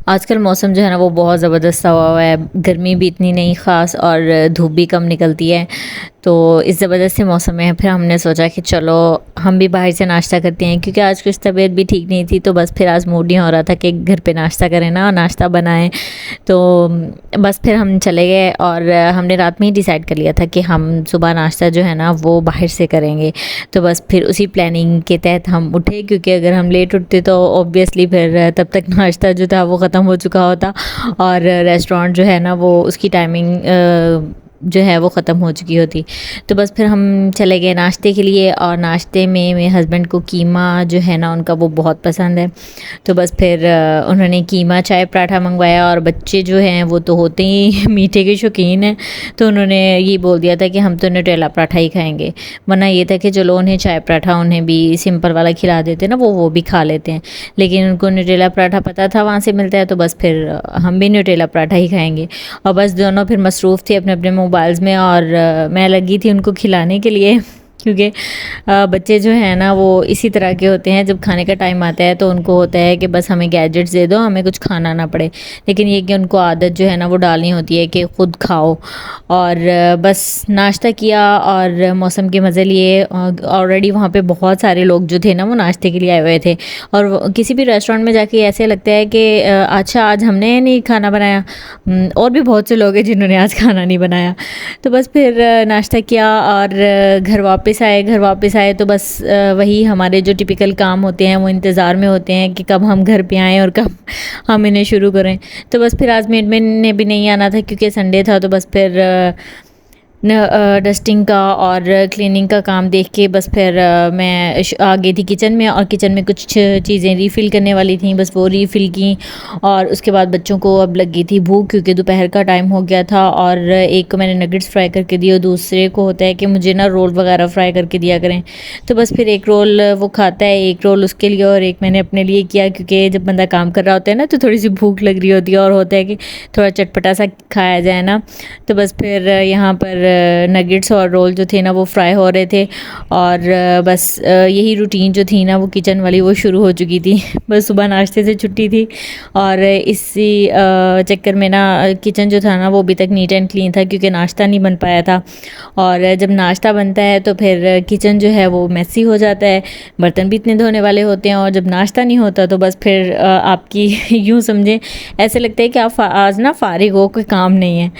आजकल मौसम जो है ना वो बहुत ज़बरदस्त सा हुआ है। गर्मी भी इतनी नहीं ख़ास और धूप भी कम निकलती है। तो इस ज़बरदस्त से मौसम में फिर हमने सोचा कि चलो हम भी बाहर से नाश्ता करते हैं, क्योंकि आज कुछ तबीयत भी ठीक नहीं थी। तो बस फिर आज मूड नहीं हो रहा था कि घर पे नाश्ता करें ना और नाश्ता बनाएं। तो बस फिर हम चले गए और हमने रात में ही डिसाइड कर लिया था कि हम सुबह नाश्ता जो है ना वो बाहर से करेंगे। तो बस फिर उसी प्लानिंग के तहत हम उठे, क्योंकि अगर हम लेट उठते तो ऑब्वियसली फिर तब तक नाश्ता जो था वो ख़त्म हो चुका होता और रेस्टोरेंट जो है ना वो उसकी टाइमिंग जो है वो ख़त्म हो चुकी होती। तो बस फिर हम चले गए नाश्ते के लिए, और नाश्ते में मेरे हस्बैंड को कीमा जो है ना उनका वो बहुत पसंद है। तो बस फिर उन्होंने कीमा चाय पराठा मंगवाया, और बच्चे जो हैं वो तो होते ही मीठे के शौकीन हैं। तो उन्होंने ये बोल दिया था कि हम तो न्यूटेला पराठा ही खाएंगे, वरना ये था कि चलो उन्हें चाय पराठा उन्हें भी सिंपल वाला खिला देते ना, वो भी खा लेते हैं। लेकिन उनको न्यूटेला पराठा पता था वहाँ से मिलता है, तो बस फिर हम भी न्यूटेला पराठा ही खाएंगे। और बस दोनों फिर मसरूफ़ थे अपने अपने मोबाइल्स में, और मैं लगी थी उनको खिलाने के लिए, क्योंकि बच्चे जो हैं ना वो इसी तरह के होते हैं। जब खाने का टाइम आता है तो उनको होता है कि बस हमें गैजेट्स दे दो, हमें कुछ खाना ना पड़े। लेकिन ये कि उनको आदत जो है ना वो डालनी होती है कि ख़ुद खाओ। और बस नाश्ता किया और मौसम के मज़े लिए। ऑलरेडी वहाँ पे बहुत सारे लोग जो थे ना वो नाश्ते के लिए आए हुए थे। और किसी भी रेस्टोरेंट में जाके ऐसे लगता है कि अच्छा आज हमने नहीं खाना बनाया, और भी बहुत से लोग हैं जिन्होंने आज खाना नहीं बनाया। तो बस फिर नाश्ता किया और घर वापस आए तो बस वही हमारे जो टिपिकल काम होते हैं वो इंतज़ार में होते हैं कि कब हम घर पे आएँ और कब हम इन्हें शुरू करें। तो बस फिर आज मेड ने भी नहीं आना था क्योंकि संडे था। तो बस फिर डस्टिंग का और क्लीनिंग का काम देख के बस फिर मैं आ गई थी किचन में, और किचन में कुछ चीज़ें रीफ़िल करने वाली थी, बस वो रीफ़िल की। और उसके बाद बच्चों को अब लगी थी भूख, क्योंकि दोपहर का टाइम हो गया था। और एक को मैंने नगेट्स फ्राई करके दिए, और दूसरे को होता है कि मुझे ना रोल वगैरह फ्राई करके दिया करें। तो बस फिर एक रोल वो खाता है, एक रोल उसके लिए और एक मैंने अपने लिए किया, क्योंकि जब बंदा काम कर रहा होता है ना तो थोड़ी सी भूख लग रही होती है और होता है कि थोड़ा चटपटा सा खाया जाए ना। तो बस फिर यहाँ पर नगेट्स और रोल जो थे ना वो फ्राई हो रहे थे, और बस यही रूटीन जो थी ना वो किचन वाली वो शुरू हो चुकी थी। बस सुबह नाश्ते से छुट्टी थी, और इसी चक्कर में ना किचन जो था ना वो अभी तक नीट एंड क्लीन था, क्योंकि नाश्ता नहीं बन पाया था। और जब नाश्ता बनता है तो फिर किचन जो है वो मैसी हो जाता है, बर्तन भी इतने धोने वाले होते हैं। और जब नाश्ता नहीं होता तो बस फिर आपकी यूँ समझें ऐसे लगता है कि आप आज ना फारिग हो, कोई काम नहीं है।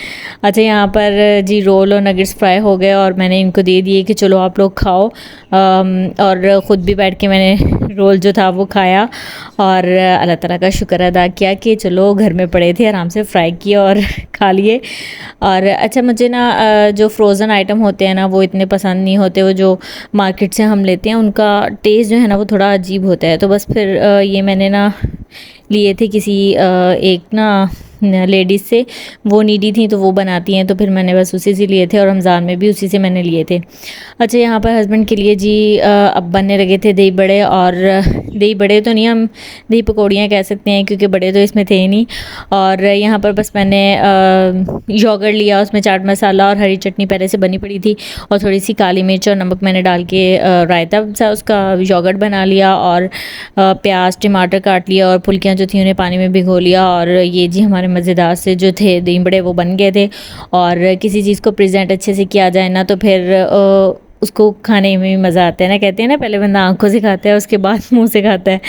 अच्छा, यहाँ पर जी रोल और नगेट्स फ्राई हो गए और मैंने इनको दे दिए कि चलो आप लोग खाओ। और ख़ुद भी बैठ के मैंने रोल जो था वो खाया, और अल्लाह ताला का शुक्र अदा किया कि चलो घर में पड़े थे, आराम से फ्राई किए और खा लिए। और अच्छा, मुझे ना जो फ्रोज़न आइटम होते हैं ना वो इतने पसंद नहीं होते। वो जो मार्केट से हम लेते हैं उनका टेस्ट जो है ना वो थोड़ा अजीब होता है। तो बस फिर ये मैंने ना लिए थे किसी एक ना लेडीज़ से, वो नीडी थी तो वो बनाती हैं, तो फिर मैंने बस उसी से लिए थे, और रमज़ान में भी उसी से मैंने लिए थे। अच्छा, यहाँ पर हस्बैंड के लिए जी अब बनने लगे थे दही बड़े, और दही बड़े तो नहीं, हम दही पकौड़ियाँ कह सकते हैं, क्योंकि बड़े तो इसमें थे ही नहीं। और यहाँ पर बस मैंने योगर्ट लिया, उसमें चाट मसाला और हरी चटनी पहले से बनी पड़ी थी, और थोड़ी सी काली मिर्च और नमक मैंने डाल के रायता सा उसका योगर्ट बना लिया, और प्याज टमाटर काट लिया, और फुल्कियाँ जो थी उन्हें पानी में भिगो लिया। और ये जी हमारे मज़ेदार से जो थे दही बड़े वो बन गए थे। और किसी चीज़ को प्रेजेंट अच्छे से किया जाए ना तो फिर उसको खाने में भी मज़ा आता है ना। कहते हैं ना, पहले बंदा आंखों से खाता है उसके बाद मुंह से खाता है।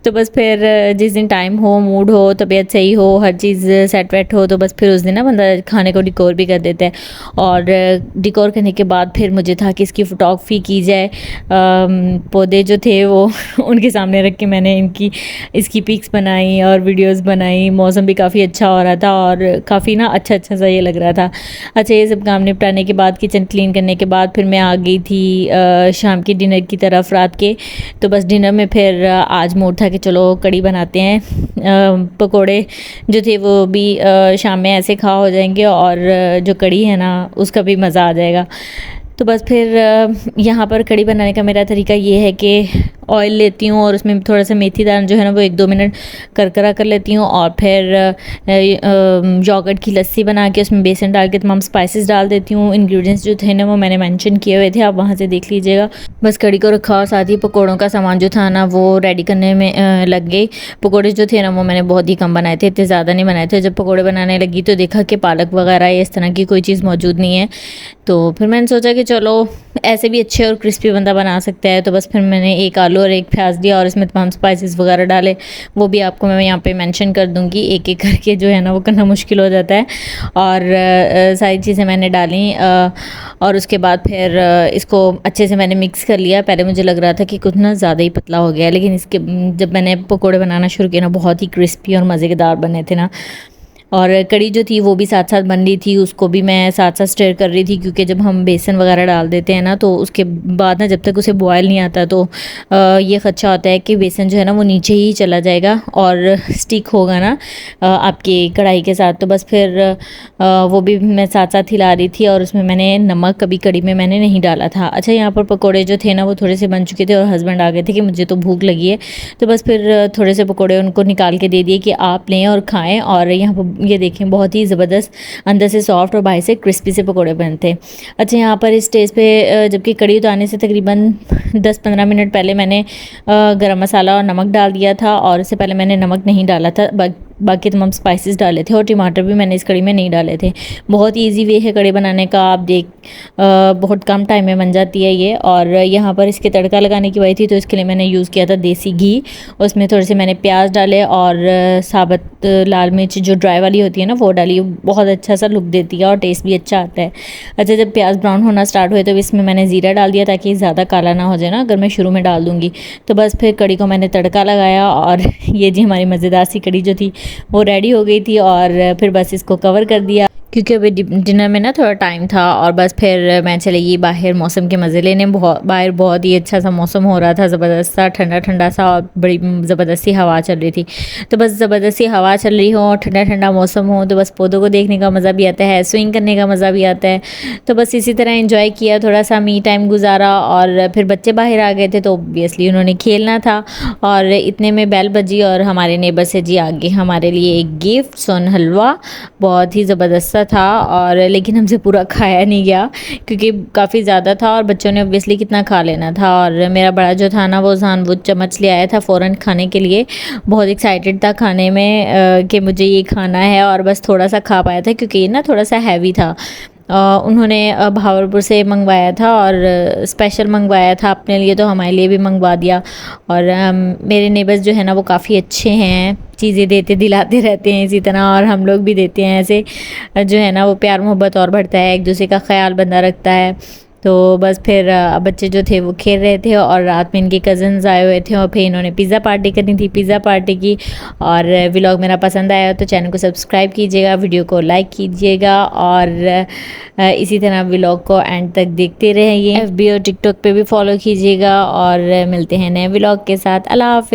तो बस फिर जिस दिन टाइम हो, मूड हो, तबीयत सही हो, हर चीज़ सेट वेट हो, तो बस फिर उस दिन ना बंदा खाने को डिकोर भी कर देता है। और डिकोर करने के बाद फिर मुझे था कि इसकी फोटोग्राफी की जाए। पौधे जो थे वो उनके सामने रख के मैंने इसकी पिक्स बनाई और वीडियोज़ बनाई। मौसम भी काफ़ी अच्छा हो रहा था और काफ़ी ना अच्छा अच्छा सा ये लग रहा था। अच्छा, ये सब काम निपटाने के बाद, किचन क्लीन करने के बाद फिर मैं आ गई थी शाम की डिनर की तरफ रात के। तो बस डिनर में फिर आज मूड था कि चलो कड़ी बनाते हैं। पकोड़े जो थे वो भी शाम में ऐसे खा हो जाएंगे, और जो कड़ी है ना उसका भी मज़ा आ जाएगा। तो बस फिर यहाँ पर कड़ी बनाने का मेरा तरीका ये है कि ऑयल लेती हूँ और उसमें थोड़ा सा मेथी दाना जो है ना वो 1-2 मिनट करकरा कर लेती हूँ और फिर योगर्ट की लस्सी बना के उसमें बेसन डाल के तमाम स्पाइसेस डाल देती हूँ। इंग्रेडिएंट्स जो थे ना वो मैंने मेंशन किए हुए थे, आप वहाँ से देख लीजिएगा। बस कड़ी को रखा और साथ ही पकौड़ों का सामान जो था ना वो रेडी करने में लग गई। पकौड़े जो थे ना वो मैंने बहुत ही कम बनाए थे, इतने ज़्यादा नहीं बनाए थे। जब पकौड़े बनाने लगी तो देखा कि पालक वगैरह या इस तरह की कोई चीज़ मौजूद नहीं है, तो फिर मैंने सोचा कि चलो ऐसे भी अच्छे और क्रिस्पी बंदा बना सकता है। तो बस फिर मैंने एक आलू और एक प्याज लिया और इसमें तमाम स्पाइसेस वगैरह डाले, वो भी आपको मैं यहाँ पे मेंशन कर दूँगी। एक एक करके जो है ना वो करना मुश्किल हो जाता है। और सारी चीज़ें मैंने डाली और उसके बाद फिर इसको अच्छे से मैंने मिक्स कर लिया। पहले मुझे लग रहा था कि कुछ ना ज़्यादा ही पतला हो गया, लेकिन इसके जब मैंने पकौड़े बनाना शुरू किया ना बहुत ही क्रिस्पी और मज़ेदार बने थे ना। और कड़ी जो थी वो भी साथ साथ बन रही थी, उसको भी मैं साथ साथ स्टर कर रही थी, क्योंकि जब हम बेसन वगैरह डाल देते हैं ना तो उसके बाद ना जब तक उसे बॉयल नहीं आता तो ये खदशा होता है कि बेसन जो है ना वो नीचे ही चला जाएगा और स्टिक होगा ना आपकी कढ़ाई के साथ। तो बस फिर वो भी मैं साथ साथ हिला रही थी और उसमें मैंने नमक कभी कड़ी में मैंने नहीं डाला था। अच्छा, यहाँ पर पकौड़े जो थे ना वो थोड़े से बन चुके थे और हस्बैंड आ गए थे कि मुझे तो भूख लगी है, तो बस फिर थोड़े से पकौड़े उनको निकाल के दे दिए कि आप लें और खाएँ। और यहाँ पर ये देखें बहुत ही ज़बरदस्त अंदर से सॉफ्ट और बाहर से क्रिस्पी से पकौड़े बनते। अच्छा, यहाँ पर इस स्टेज पे जबकि कड़ी उतारने से तकरीबन 10-15 मिनट पहले मैंने गरम मसाला और नमक डाल दिया था और इससे पहले मैंने नमक नहीं डाला था, बाकी तमाम स्पाइसेस डाले थे और टमाटर भी मैंने इस कड़ी में नहीं डाले थे। बहुत इजी वे है कड़ी बनाने का, आप बहुत कम टाइम में बन जाती है ये। और यहाँ पर इसके तड़का लगाने की वजह थी तो इसके लिए मैंने यूज़ किया था देसी घी, उसमें थोड़े से मैंने प्याज डाले और साबुत लाल मिर्च जो ड्राई वाली होती है ना वो डाली, बहुत अच्छा सा लुक देती है और टेस्ट भी अच्छा आता है। अच्छा, जब प्याज ब्राउन होना स्टार्ट हुए तो इसमें मैंने ज़ीरा डाल दिया ताकि ज़्यादा काला ना हो जाए ना अगर मैं शुरू में डाल दूँगी। तो बस फिर कड़ी को मैंने तड़का लगाया और ये जी हमारी मज़ेदार सी कड़ी जो थी वो रेडी हो गई थी। और फिर बस इसको कवर कर दिया क्योंकि अभी डिनर में ना थोड़ा टाइम था। और बस फिर मैं चली गई बाहर मौसम के मज़े लेने। बाहर बहुत ही अच्छा सा मौसम हो रहा था, ज़बरदस्त सा ठंडा ठंडा सा और बड़ी ज़बरदस्त सी हवा चल रही थी। तो बस ज़बरदस्त सी हवा चल रही हो और ठंडा ठंडा मौसम हो तो बस पौधों को देखने का मज़ा भी आता है, स्विंग करने का मज़ा भी आता है। तो बस इसी तरह इंजॉय किया, थोड़ा सा मी टाइम गुजारा। और फिर बच्चे बाहर आ गए थे तो ऑब्वियसली उन्होंने खेलना था और इतने में बेल बजी और हमारे नेबर से जी आगे हमारे लिए एक गिफ्ट सोन हलवा, बहुत ही ज़बरदस्त था। और लेकिन हमसे पूरा खाया नहीं गया क्योंकि काफ़ी ज़्यादा था और बच्चों ने ऑब्वियसली कितना खा लेना था। और मेरा बड़ा जो था ना वो चम्मच ले आया था फ़ौरन खाने के लिए, बहुत एक्साइटेड था खाने में कि मुझे ये खाना है, और बस थोड़ा सा खा पाया था क्योंकि ये ना थोड़ा सा हैवी था। उन्होंने भावलपुर से मंगवाया था और स्पेशल मंगवाया था अपने लिए, तो हमारे लिए भी मंगवा दिया। और मेरे नेबर्स जो है ना वो काफ़ी अच्छे हैं, चीज़ें देते दिलाते रहते हैं इसी तरह, और हम लोग भी देते हैं ऐसे, जो है ना वो प्यार मोहब्बत और बढ़ता है, एक दूसरे का ख्याल बंदा रखता है। तो बस फिर बच्चे जो थे वो खेल रहे थे और रात में इनके कज़न्स आए हुए थे और फिर इन्होंने पिज़्ज़ा पार्टी करनी थी, पिज़्ज़ा पार्टी की। और व्लॉग मेरा पसंद आया तो चैनल को सब्सक्राइब कीजिएगा, वीडियो को लाइक कीजिएगा और इसी तरह व्लॉग को एंड तक देखते रहिए। FB और टिकटॉक पे भी फॉलो कीजिएगा और मिलते हैं नए व्लॉग के साथ। अल्लाह हाफ़िज़।